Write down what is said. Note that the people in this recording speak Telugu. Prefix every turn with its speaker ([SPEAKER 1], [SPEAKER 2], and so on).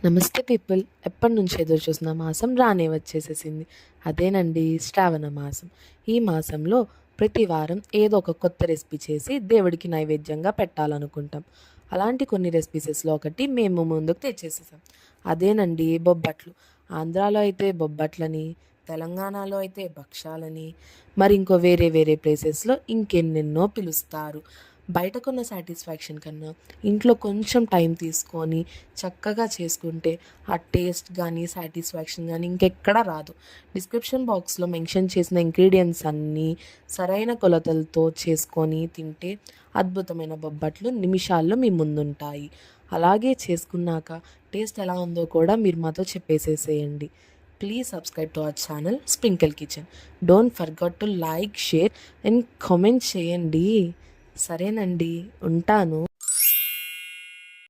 [SPEAKER 1] నమస్తే పీపుల్. ఎప్పటి నుంచి ఎదురు చూసిన మాసం రానే వచ్చేసేసింది. అదేనండి శ్రావణ మాసం. ఈ మాసంలో ప్రతి వారం ఏదో ఒక కొత్త రెసిపీ చేసి దేవుడికి నైవేద్యంగా పెట్టాలనుకుంటాం. అలాంటి కొన్ని రెసిపీసెస్లో ఒకటి మేము ముందుకు తెచ్చేసేసాం. అదేనండి బొబ్బట్లు. ఆంధ్రాలో అయితే బొబ్బట్లని, తెలంగాణలో అయితే భక్షాలని, మరి ఇంకో వేరే వేరే ప్లేసెస్లో ఇంకెన్నెన్నో పిలుస్తారు. బయటకున్న సాటిస్ఫాక్షన్ కన్నా ఇంట్లో కొంచెం టైం తీసుకొని చక్కగా చేసుకుంటే ఆ టేస్ట్ కానీ సాటిస్ఫాక్షన్ కానీ ఇంకెక్కడా రాదు. డిస్క్రిప్షన్ బాక్స్లో మెన్షన్ చేసిన ఇంగ్రీడియంట్స్ అన్నీ సరైన కొలతలతో చేసుకొని తింటే అద్భుతమైన బొబ్బట్లు నిమిషాల్లో మీ ముందుంటాయి. అలాగే చేసుకున్నాక టేస్ట్ ఎలా ఉందో కూడా మీరు మాతో చెప్పేసేసేయండి. Please subscribe to our channel sprinkle kitchen. Don't forget to like, share and comment చేయండి. సరేనండి, ఉంటాను.